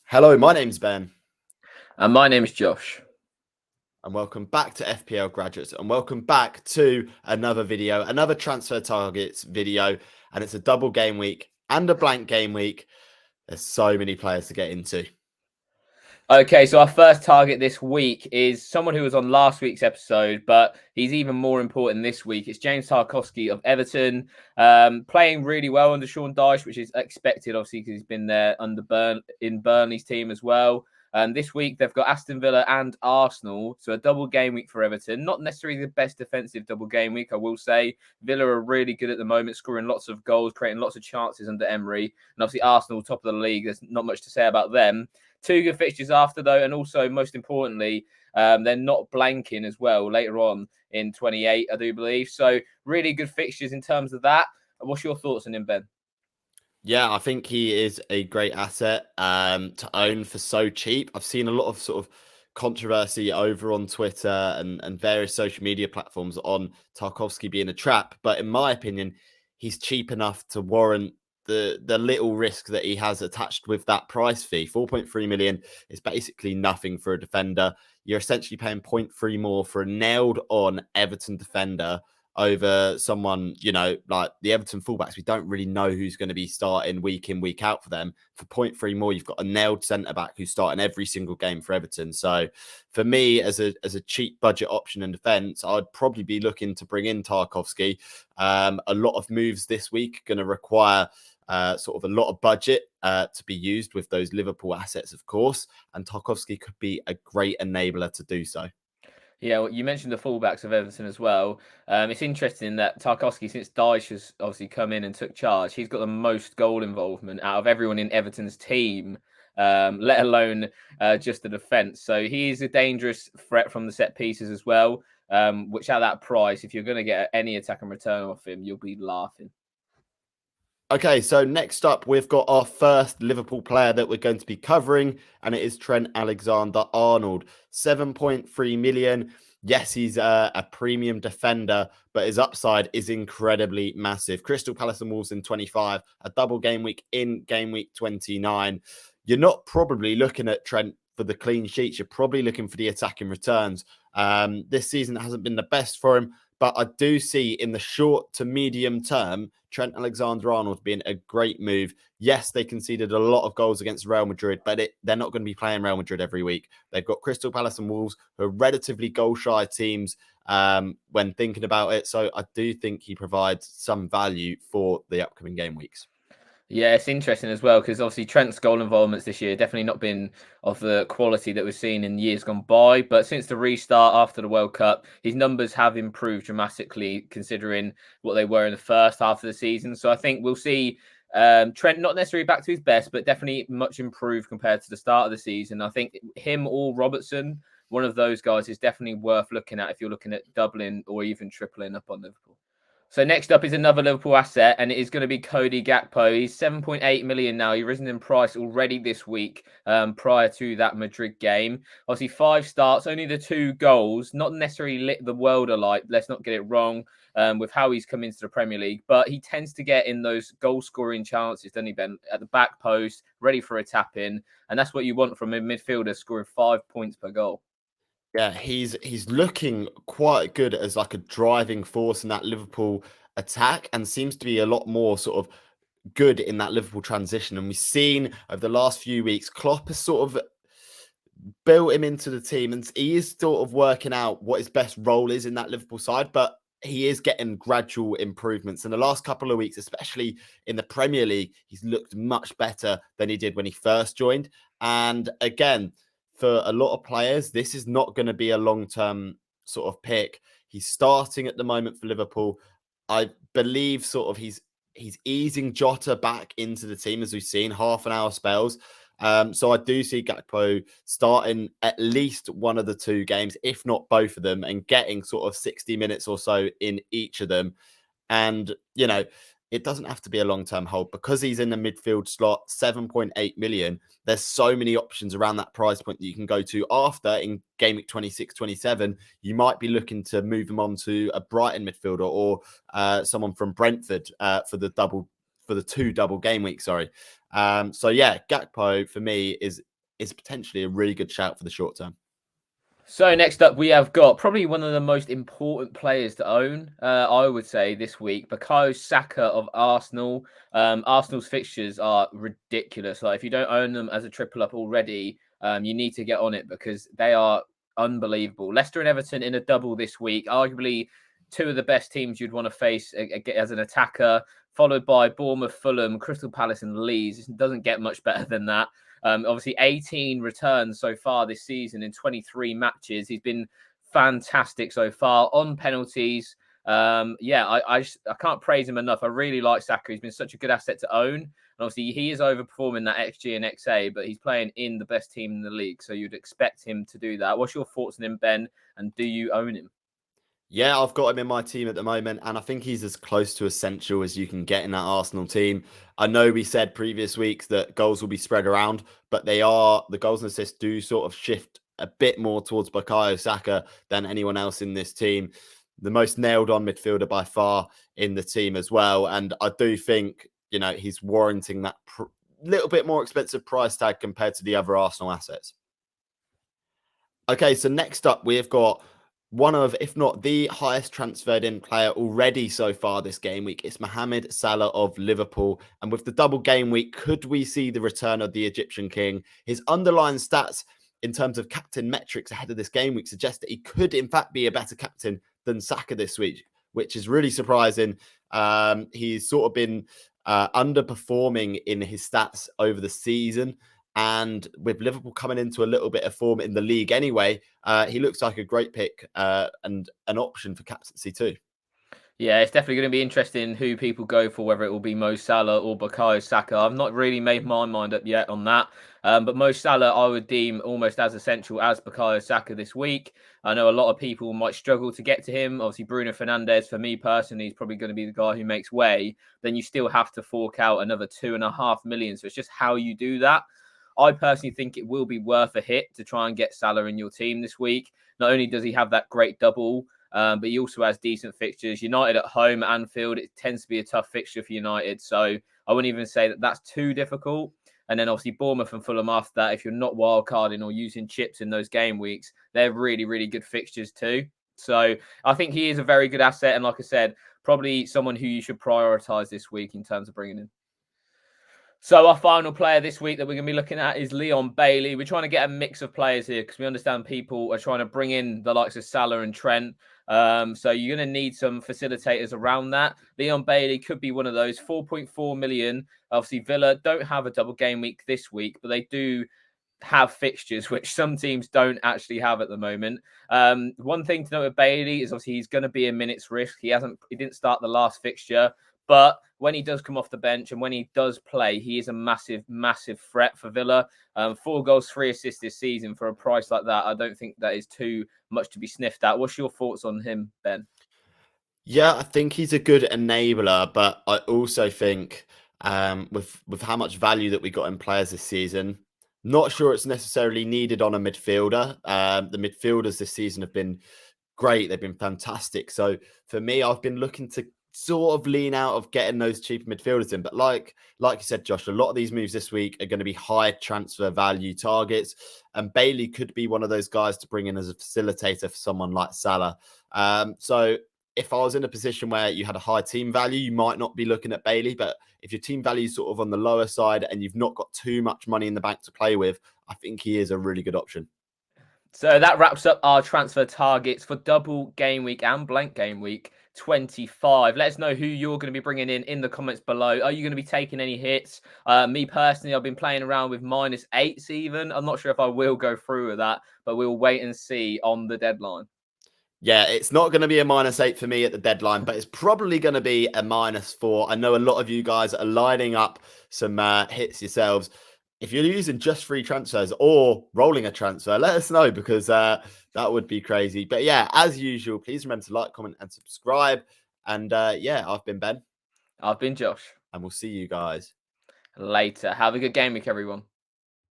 Hello, my name's Ben, And my name is Josh. and welcome back to FPL Graduates, and welcome back to another video, another transfer targets video, and it's a double game week and a blank game week. There's so many players to get into. Okay, so our first target this week is someone who was on last week's episode, but he's even more important this week. It's James Tarkovsky of Everton, playing really well under Sean Dyche, which is expected, obviously, because he's been there in Burnley's team as well. This week, they've got Aston Villa and Arsenal, so a double game week for Everton. Not necessarily the best defensive double game week, I will say. Villa are really good at the moment, scoring lots of goals, creating lots of chances under Emery. And obviously, Arsenal, top of the league, there's not much to say about them. Two good fixtures after, though, and also, most importantly, they're not blanking as well later on in 28, I do believe. So, really good fixtures in terms of that. What's your thoughts on him, Ben? Yeah, I think he is a great asset to own for so cheap. I've seen a lot of sort of controversy over on Twitter and various social media platforms on Tarkovsky being a trap, but in my opinion, he's cheap enough to warrant the little risk that he has attached with that price fee. 4.3 million is basically nothing for a defender. You're essentially paying 0.3 more for a nailed on Everton defender over someone, like the Everton fullbacks. We don't really know who's going to be starting week in, week out for them. For 0.3 more, you've got a nailed centre back who's starting every single game for Everton. So for me, as a cheap budget option in defence, I'd probably be looking to bring in Tarkovsky. A lot of moves this week going to require sort of a lot of budget to be used with those Liverpool assets, of course. And Tarkovsky could be a great enabler to do so. Yeah, well, you mentioned the fullbacks of Everton as well. It's interesting that Tarkovsky, since Dyche has obviously come in and took charge, he's got the most goal involvement out of everyone in Everton's team, let alone just the defence. So he is a dangerous threat from the set pieces as well, which at that price, if you're going to get any attack and return off him, you'll be laughing. Okay, so next up, we've got our first Liverpool player that we're going to be covering, and it is Trent Alexander-Arnold. 7.3 million. Yes, he's a premium defender, but his upside is incredibly massive. Crystal Palace and Wolves in 25, a double game week in game week 29. You're not probably looking at Trent for the clean sheets. You're probably looking for the attacking returns. This season hasn't been the best for him, but I do see in the short to medium term, Trent Alexander-Arnold being a great move. Yes, they conceded a lot of goals against Real Madrid, but they're not going to be playing Real Madrid every week. They've got Crystal Palace and Wolves, who are relatively goal-shy teams when thinking about it. So I do think he provides some value for the upcoming game weeks. Yeah, it's interesting as well because obviously Trent's goal involvements this year definitely not been of the quality that we've seen in years gone by. But since the restart after the World Cup, his numbers have improved dramatically considering what they were in the first half of the season. So I think we'll see Trent not necessarily back to his best, but definitely much improved compared to the start of the season. I think him or Robertson, one of those guys, is definitely worth looking at if you're looking at doubling or even tripling up on Liverpool. So next up is another Liverpool asset, and it is going to be Cody Gakpo. He's 7.8 million now. He's risen in price already this week prior to that Madrid game. Obviously, 5 starts, only the 2 goals. Not necessarily lit the world alight. Let's not get it wrong with how he's come into the Premier League. But he tends to get in those goal-scoring chances, doesn't he, Ben? At the back post, ready for a tap-in. And that's what you want from a midfielder scoring 5 points per goal. Yeah, he's looking quite good as like a driving force in that Liverpool attack and seems to be a lot more sort of good in that Liverpool transition. And we've seen over the last few weeks, Klopp has sort of built him into the team and he is sort of working out what his best role is in that Liverpool side, but he is getting gradual improvements. In the last couple of weeks, especially in the Premier League, he's looked much better than he did when he first joined. And again, for a lot of players, this is not going to be a long-term sort of pick. He's starting at the moment for Liverpool. I believe sort of he's easing Jota back into the team, as we've seen, half an hour spells. So I do see Gakpo starting at least one of the 2 games, if not both of them, and getting sort of 60 minutes or so in each of them. And, it doesn't have to be a long-term hold because he's in the midfield slot, 7.8 million. There's so many options around that price point that you can go to after in game week 26, 27. You might be looking to move him on to a Brighton midfielder or someone from Brentford for the 2 double game weeks. So yeah, Gakpo for me is is potentially a really good shout for the short term. So next up, we have got probably one of the most important players to own, I would say, this week, Bukayo Saka of Arsenal. Arsenal's fixtures are ridiculous. Like, if you don't own them as a triple up already, you need to get on it because they are unbelievable. Leicester and Everton in a double this week, arguably two of the best teams you'd want to face as an attacker, followed by Bournemouth, Fulham, Crystal Palace, and Leeds. It doesn't get much better than that. Obviously, 18 returns so far this season in 23 matches. He's been fantastic so far on penalties. I can't praise him enough. I really like Saka. He's been such a good asset to own. And obviously, he is overperforming that XG and XA, but he's playing in the best team in the league. So you'd expect him to do that. What's your thoughts on him, Ben? And do you own him? Yeah, I've got him in my team at the moment, and I think he's as close to essential as you can get in that Arsenal team. I know we said previous weeks that goals will be spread around, but the goals and assists do sort of shift a bit more towards Bukayo Saka than anyone else in this team. The most nailed on midfielder by far in the team as well. And I do think, he's warranting that little bit more expensive price tag compared to the other Arsenal assets. Okay, so next up, we've got one of, if not the highest transferred in player already so far this game week. It's Mohamed Salah of Liverpool. And with the double game week, could we see the return of the Egyptian king? His underlying stats in terms of captain metrics ahead of this game week suggest that he could, in fact, be a better captain than Saka this week, which is really surprising. He's sort of been underperforming in his stats over the season. And with Liverpool coming into a little bit of form in the league anyway, he looks like a great pick and an option for captaincy too. Yeah, it's definitely going to be interesting who people go for, whether it will be Mo Salah or Bukayo Saka. I've not really made my mind up yet on that. But Mo Salah, I would deem almost as essential as Bukayo Saka this week. I know a lot of people might struggle to get to him. Obviously, Bruno Fernandes, for me personally, is probably going to be the guy who makes way. Then you still have to fork out another 2.5 million. So it's just how you do that. I personally think it will be worth a hit to try and get Salah in your team this week. Not only does he have that great double, but he also has decent fixtures. United at home, Anfield, it tends to be a tough fixture for United. So I wouldn't even say that that's too difficult. And then obviously Bournemouth and Fulham after that, if you're not wildcarding or using chips in those game weeks, they're really, really good fixtures too. So I think he is a very good asset. And like I said, probably someone who you should prioritise this week in terms of bringing in. So our final player this week that we're going to be looking at is Leon Bailey. We're trying to get a mix of players here because we understand people are trying to bring in the likes of Salah and Trent. So you're going to need some facilitators around that. Leon Bailey could be one of those. 4.4 million. Obviously, Villa don't have a double game week this week, but they do have fixtures, which some teams don't actually have at the moment. One thing to note with Bailey is obviously he's going to be a minute's risk. He didn't start the last fixture, but when he does come off the bench and when he does play, he is a massive, massive threat for Villa. 4 goals, 3 assists this season for a price like that. I don't think that is too much to be sniffed at. What's your thoughts on him, Ben? Yeah, I think he's a good enabler, but I also think with how much value that we got in players this season, not sure it's necessarily needed on a midfielder. The midfielders this season have been great. They've been fantastic. So for me, I've been looking to sort of lean out of getting those cheaper midfielders in. But like you said, Josh, a lot of these moves this week are going to be high transfer value targets. And Bailey could be one of those guys to bring in as a facilitator for someone like Salah. So if I was in a position where you had a high team value, you might not be looking at Bailey. But if your team value is sort of on the lower side and you've not got too much money in the bank to play with, I think he is a really good option. So that wraps up our transfer targets for double game week and blank game week 25. Let us know who you're going to be bringing in the comments below. Are you going to be taking any hits? Me personally, I've been playing around with -8s even. I'm not sure if I will go through with that, but we'll wait and see on the deadline. Yeah, it's not going to be a -8 for me at the deadline, but it's probably going to be a -4. I know a lot of you guys are lining up some hits yourselves. If you're using just free transfers or rolling a transfer, let us know because that would be crazy. But yeah, as usual, please remember to like, comment, and subscribe. And yeah, I've been Ben. I've been Josh. And we'll see you guys Later. Have a good game week, everyone.